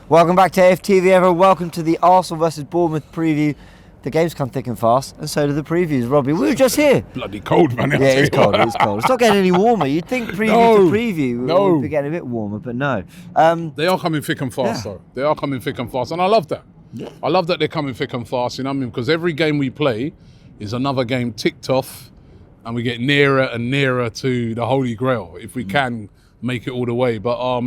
Welcome back to AFTV, everyone. Welcome to the Arsenal versus Bournemouth preview. The games come thick and fast, and so do the previews. Robbie, we were just here. Bloody cold, man. Yeah, it's cold. It's cold. It's not getting any warmer. You'd think preview to preview would be getting a bit warmer, but no. They are coming thick and fast, though. They are coming thick and fast, and I love that. Yeah. I love that they're coming thick and fast. You know what I mean? Because every game we play is another game ticked off, and we get nearer and nearer to the Holy Grail if we can make it all the way. But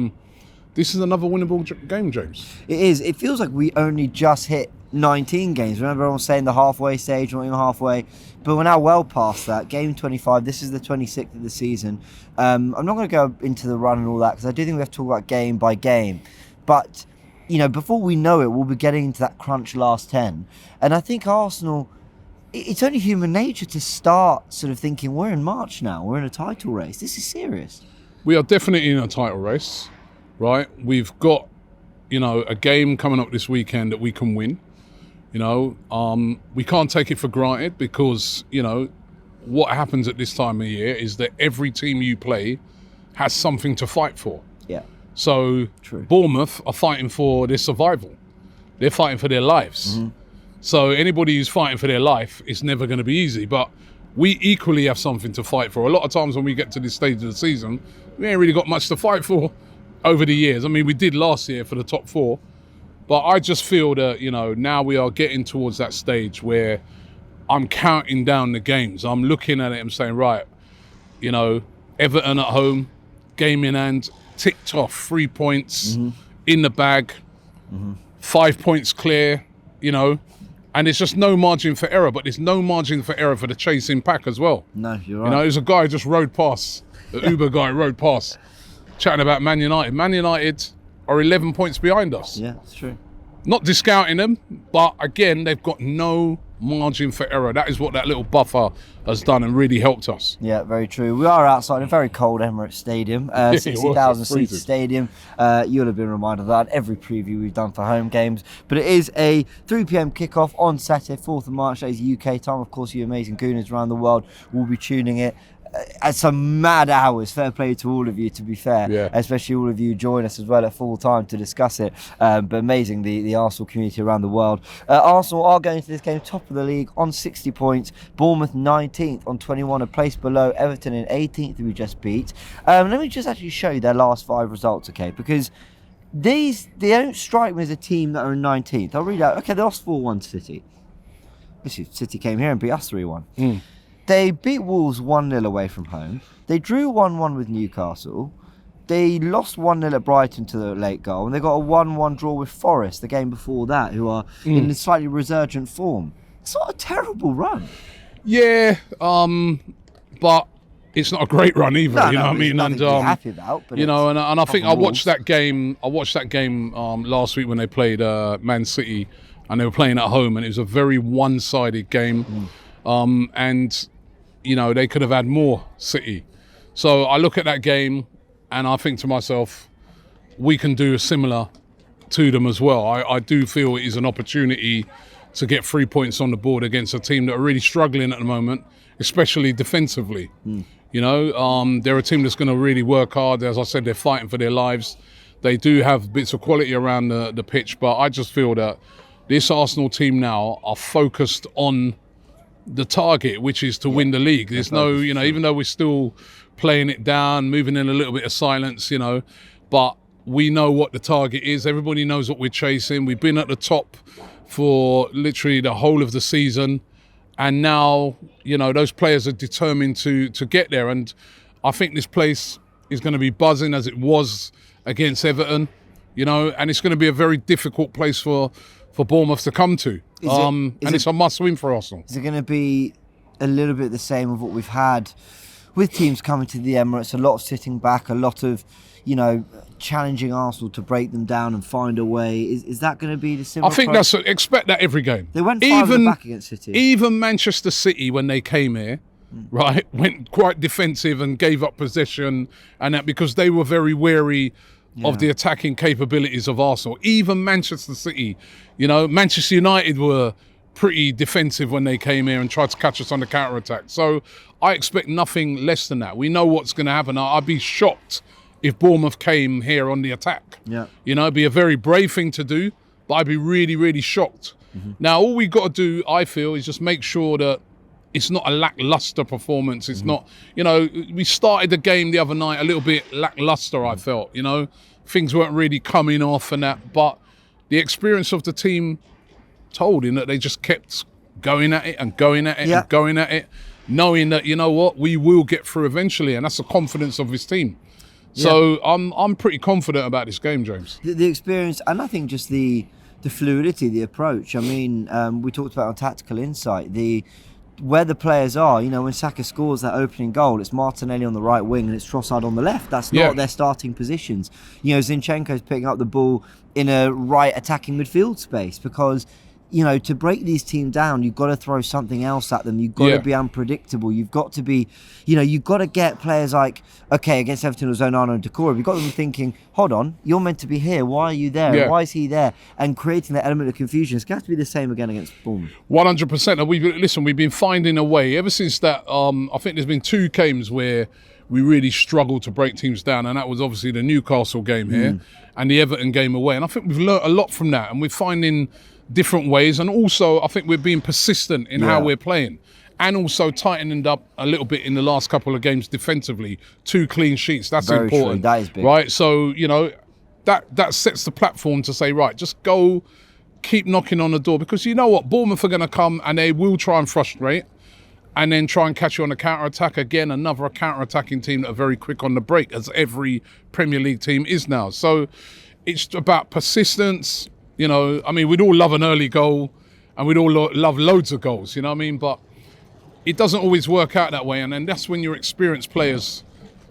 this is another winnable game, James. It is. It feels like we only just hit 19 games. Remember everyone saying the halfway stage, not even halfway, but we're now well past that. Game 25, this is the 26th of the season. I'm not going to go into the run and all that because I do think we have to talk about game by game. But, you know, before we know it, we'll be getting into that crunch last 10. And I think Arsenal, it's only human nature to start sort of thinking, we're in March now, we're in a title race. This is serious. We are definitely in a title race, right? We've got, a game coming up this weekend that we can win. We can't take it for granted because, what happens at this time of year is that every team you play has something to fight for. Yeah. So True. Bournemouth are fighting for their survival. They're fighting for their lives. Mm-hmm. So anybody who's fighting for their life, it's never going to be easy. But we equally have something to fight for. A lot of times when we get to this stage of the season, we ain't really got much to fight for over the years. I mean, we did last year for the top four. But I just feel that, now we are getting towards that stage where I'm counting down the games. I'm looking at it and saying, right, Everton at home, game in hand, ticked off, 3 points in the bag, 5 points clear, and there's just no margin for error, but there's no margin for error for the chasing pack as well. No, you're right. There's a guy who just rode past, the Uber guy rode past, chatting about Man United. Man United are 11 points behind us. Yeah, that's true. Not discounting them, but again, they've got no margin for error. That is what that little buffer has done and really helped us. Yeah, very true. We are outside a very cold Emirates Stadium, 60,000 seat stadium. You'll have been reminded of that every preview we've done for home games. But it is a 3 p.m. kickoff on Saturday, 4th of March. That is UK time. Of course, you amazing gooners around the world will be tuning it at some mad hours. Fair play to all of you, to be fair. Yeah. Especially all of you join us as well at full time to discuss it. But amazing, the Arsenal community around the world. Arsenal are going to this game top of the league on 60 points. Bournemouth 19th on 21, a place below Everton in 18th, who we just beat. Let me just actually show you their last 5 results, okay? Because they don't strike me as a team that are in 19th. I'll read out. Okay, they lost 4-1 to City. City came here and beat us 3-1. They beat Wolves 1-0 away from home. They drew 1-1 with Newcastle. They lost 1-0 at Brighton to the late goal. And they got a 1-1 draw with Forest the game before that, who are in a slightly resurgent form. It's not a terrible run. Yeah, but it's not a great run either. No, you know what I mean? Nothing to be happy about. But and I think I watched that game. Last week when they played Man City, and they were playing at home, and it was a very one-sided game. And they could have had more, City. So I look at that game and I think to myself, we can do similar to them as well. I do feel it is an opportunity to get 3 points on the board against a team that are really struggling at the moment, especially defensively. They're a team that's going to really work hard. As I said, they're fighting for their lives. They do have bits of quality around the pitch, but I just feel that this Arsenal team now are focused on the target, which is to win the league. There's no, even though we're still playing it down, moving in a little bit of silence, but we know what the target is. Everybody knows what we're chasing. We've been at the top for literally the whole of the season. And now, those players are determined to get there. And I think this place is going to be buzzing as it was against Everton, and it's going to be a very difficult place for Bournemouth to come to. It's a must-win for Arsenal. Is it going to be a little bit the same of what we've had with teams coming to the Emirates? A lot of sitting back, a lot of, challenging Arsenal to break them down and find a way. Is that going to be the similar? I think expect that every game. They went 5 in the back against City. Even Manchester City, when they came here, right, went quite defensive and gave up possession, and that because they were very wary of the attacking capabilities of Arsenal. Even Manchester City, Manchester United were pretty defensive when they came here and tried to catch us on the counter-attack. So I expect nothing less than that. We know what's going to happen. I'd be shocked if Bournemouth came here on the attack. Yeah. You know, it'd be a very brave thing to do, but I'd be really, really shocked. Now, all we got to do, I feel, is just make sure that it's not a lackluster performance. It's not, you know, we started the game the other night a little bit lackluster, I felt, you know. Things weren't really coming off and that, but the experience of the team told in that they just kept going at it and going at it and going at it, knowing that, you know what, we will get through eventually, and that's the confidence of his team. So I'm pretty confident about this game, James. The experience, and I think just the fluidity, the approach. I mean, we talked about on tactical insight, where the players are. You know, when Saka scores that opening goal, it's Martinelli on the right wing and it's Trossard on the left. That's not their starting positions. You know, Zinchenko's picking up the ball in a right attacking midfield space because, you know, to break these teams down, you've got to throw something else at them. You've got to be unpredictable. You've got to be, you know, you've got to get players like, okay, against Everton it was Onana and Decore. You've got them thinking, hold on, you're meant to be here. Why are you there? Why is he there? And creating that element of confusion. It's going to be the same again against Bournemouth. 100%. We've been finding a way ever since that. I think there's been 2 games where we really struggled to break teams down, and that was obviously the Newcastle game here and the Everton game away. And I think we've learnt a lot from that, and we're finding different ways, and also I think we're being persistent in how we're playing, and also tightening up a little bit in the last couple of games defensively. 2 clean sheets, that's very important. True. That is big, right? So, you know, that sets the platform to say, right, just go, keep knocking on the door, because you know what, Bournemouth are going to come and they will try and frustrate and then try and catch you on a counter-attack. Again, another counter-attacking team that are very quick on the break, as every Premier League team is now. So it's about persistence. You know, I mean, we'd all love an early goal and we'd all love loads of goals, you know what I mean? But it doesn't always work out that way. And then that's when you're experienced players,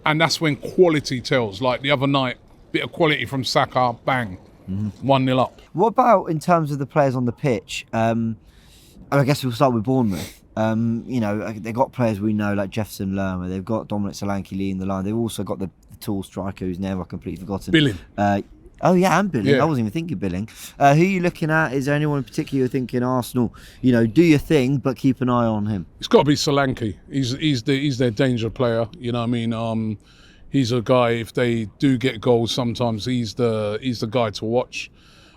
and that's when quality tells. Like the other night, bit of quality from Saka, bang, 1-0 up. What about in terms of the players on the pitch? I guess we'll start with Bournemouth. You know, they've got players we know like Jefferson Lerma. They've got Dominic Solanke leading the line. They've also got the tall striker who's never completely forgotten. Billing. Oh yeah, and Billing. Yeah. I wasn't even thinking Billing. Who are you looking at? Is there anyone in particular you're thinking Arsenal, you know, do your thing, but keep an eye on him? It's got to be Solanke. He's their danger player. You know what I mean? He's a guy, if they do get goals, sometimes he's the guy to watch.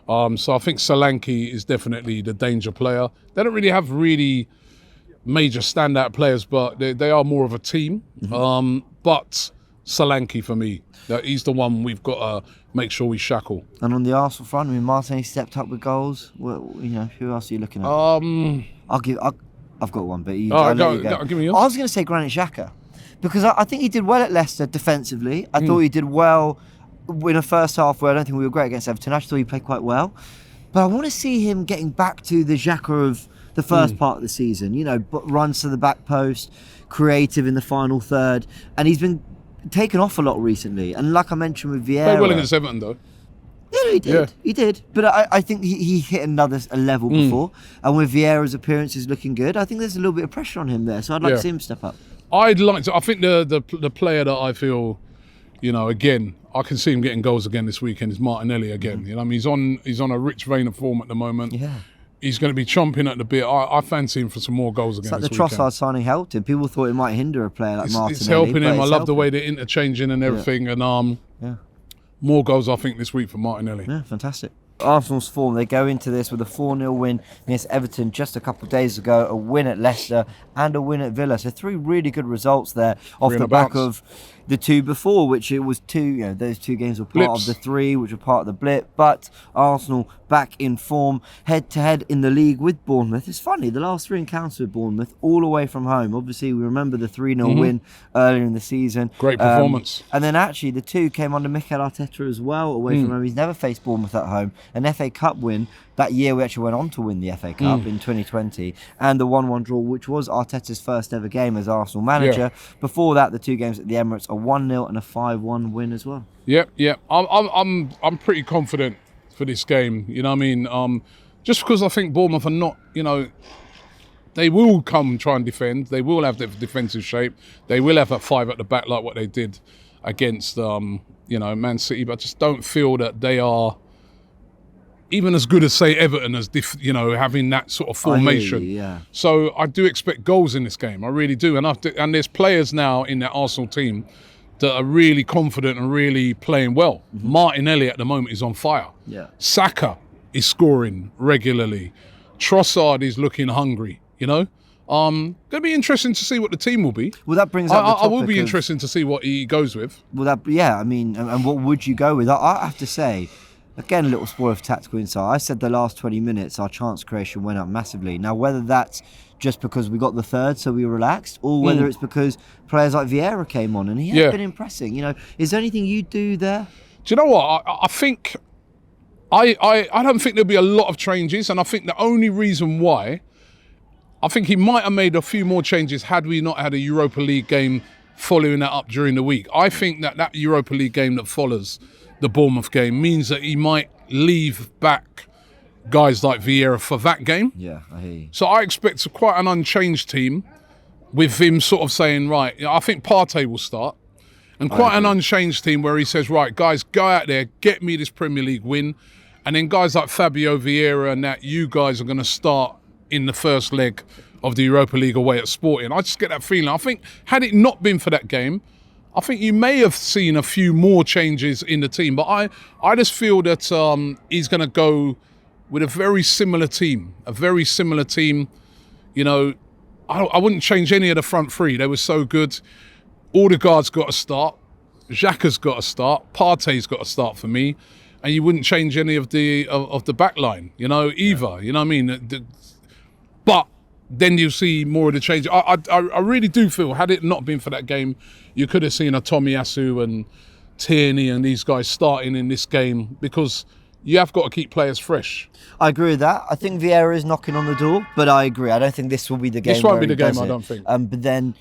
So I think Solanke is definitely the danger player. They don't really have major standout players, but they are more of a team. But Solanke for me, he's the one we've got to make sure we shackle. And on the Arsenal front, I mean, Martinelli stepped up with goals. Well, you know, who else are you looking at? I've got one, but you go. Give me yours. I was going to say Granit Xhaka, because I think he did well at Leicester defensively. I thought he did well in the first half where I don't think we were great against Everton. I actually thought he played quite well. But I want to see him getting back to the Xhaka of the first part of the season. You know, runs to the back post, creative in the final third. And he's been taken off a lot recently. And like I mentioned with Vieira... Played well against Everton, though. Yeah, he did. Yeah. He did. But I think he hit a level before. And with Vieira's appearances looking good, I think there's a little bit of pressure on him there. So I'd like to see him step up. I'd like to. I think the player that I feel, you know, again, I can see him getting goals again this weekend is Martinelli again. You know, I mean, he's on a rich vein of form at the moment. Yeah. He's going to be chomping at the bit. I fancy him for some more goals again this weekend. It's like the Trossard signing helped him. People thought it might hinder a player like Martinelli. It's helping him. I love the way they're interchanging and everything. And more goals, I think, this week for Martinelli. Yeah, fantastic. Arsenal's form, they go into this with a 4-0 win against Everton just a couple of days ago, a win at Leicester and a win at Villa. So 3 really good results there off the back of the 2 before, which it was 2, you know, those 2 games were part of the 3, which were part of the blip. But Arsenal back in form, head-to-head in the league with Bournemouth. It's funny, the last 3 encounters with Bournemouth, all away from home. Obviously, we remember the 3-0 win earlier in the season. Great performance. And then actually, the 2 came under Mikel Arteta as well, away from home. He's never faced Bournemouth at home. An FA Cup win. That year we actually went on to win the FA Cup in 2020, and the 1-1 draw, which was Arteta's first ever game as Arsenal manager. Before that, the 2 games at the Emirates, a 1-0 and a 5-1 win as well. Yep. I'm pretty confident for this game. You know what I mean? Just because I think Bournemouth are not, you know, they will come try and defend. They will have the defensive shape. They will have a 5 at the back like what they did against, you know, Man City. But I just don't feel that they are even as good as, say, Everton, as you know, having that sort of formation. So I do expect goals in this game. I really do. And there's players now in that Arsenal team that are really confident and really playing well. Martinelli at the moment is on fire. Yeah. Saka is scoring regularly. Trossard is looking hungry, you know. Going to be interesting to see what the team will be. Well, that brings up the topic I will be interested to see what he goes with. Well, I mean, and what would you go with? I have to say, again, a little spoiler for tactical insight. I said the last 20 minutes, our chance creation went up massively. Now, whether that's just because we got the third, so we were relaxed, or whether it's because players like Vieira came on and he has been impressing. You know, is there anything you do there? Do you know what? I think I don't think there'll be a lot of changes, and I think the only reason why, I think he might have made a few more changes had we not had a Europa League game following that up during the week. I think that Europa League game that follows the Bournemouth game means that he might leave back guys like Vieira for that game. Yeah, I hear you. So I expect quite an unchanged team with him sort of saying, right, I think Partey will start. And quite an unchanged team where he says, right, guys, go out there, get me this Premier League win. And then guys like Fabio Vieira and that, you guys are going to start in the first leg of the Europa League away at Sporting. I just get that feeling. I think had it not been for that game, I think you may have seen a few more changes in the team. But I just feel that he's going to go with a very similar team. You know, I wouldn't change any of the front three. They were so good. Odegaard's got to start. Xhaka's got to start. Partey's got to start for me. And you wouldn't change any of the back line, you know, either. You know what I mean? But then you see more of the change. I really do feel, had it not been for that game, you could have seen a Tomiyasu and Tierney and these guys starting in this game, because you have got to keep players fresh. I agree with that. I think Vieira is knocking on the door, but I agree. I don't think this will be the game. This won't be the game, I don't think. But then,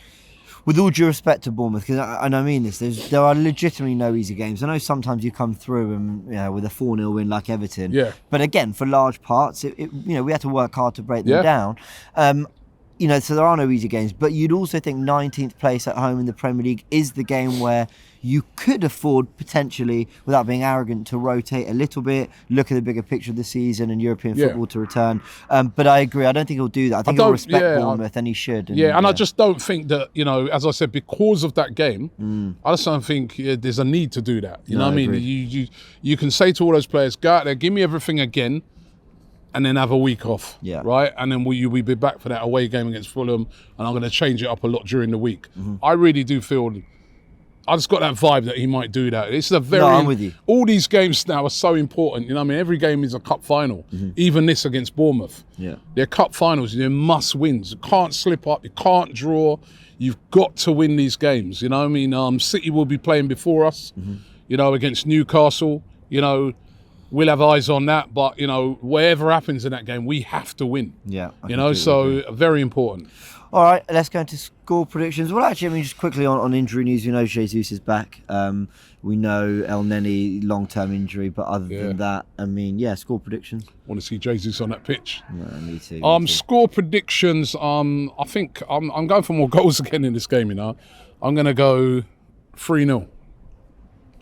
with all due respect to Bournemouth, and I mean this, there are legitimately no easy games. I know sometimes you come through and with a 4-0 win like Everton. Yeah. But again, for large parts, we had to work hard to break them down. So there are no easy games. But you'd also think 19th place at home in the Premier League is the game where you could afford potentially, without being arrogant, to rotate a little bit, look at the bigger picture of the season and European football to return. But I agree. I don't think he'll do that. I think he'll respect Bournemouth, and he should. And I just don't think that, as I said, because of that game, I just don't think there's a need to do that. You know what I mean? You can say to all those players, go out there, give me everything again, and then have a week off, right? And then we'll be back for that away game against Fulham, and I'm going to change it up a lot during the week. I really do feel, I just got that vibe that he might do that. It's I'm with you. All these games now are so important. You know what I mean? Every game is a cup final. Even this against Bournemouth. Yeah. They're cup finals. They're must wins. You can't slip up. You can't draw. You've got to win these games. You know what I mean? City will be playing before us, against Newcastle. We'll have eyes on that, but whatever happens in that game, we have to win. Yeah, so very important. All right, let's go into score predictions. Well, actually, just quickly on injury news, we know Jesus is back. We know El Neni long-term injury, but other than that, score predictions. Want to see Jesus on that pitch? Yeah, me too. Score predictions. I think I'm going for more goals again in this game. I'm going to go 3-0.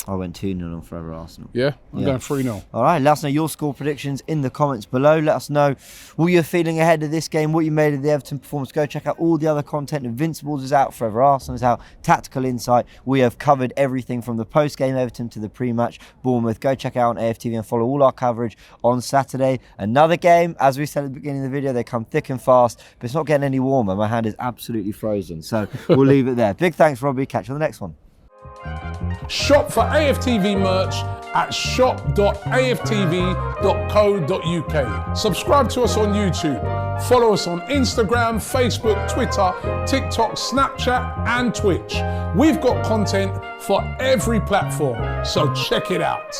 I went 2-0 on Forever Arsenal. Yeah, I'm going 3-0. All right, let us know your score predictions in the comments below. Let us know what you're feeling ahead of this game, what you made of the Everton performance. Go check out all the other content. Invincibles is out, Forever Arsenal is out, Tactical Insight. We have covered everything from the post-game Everton to the pre-match Bournemouth. Go check out on AFTV and follow all our coverage on Saturday. Another game, as we said at the beginning of the video, they come thick and fast, but it's not getting any warmer. My hand is absolutely frozen, so we'll leave it there. Big thanks, Robbie. Catch you on the next one. Shop for AFTV merch at shop.aftv.co.uk. Subscribe to us on YouTube. Follow us on Instagram, Facebook, Twitter, TikTok, Snapchat and Twitch. We've got content for every platform, so check it out.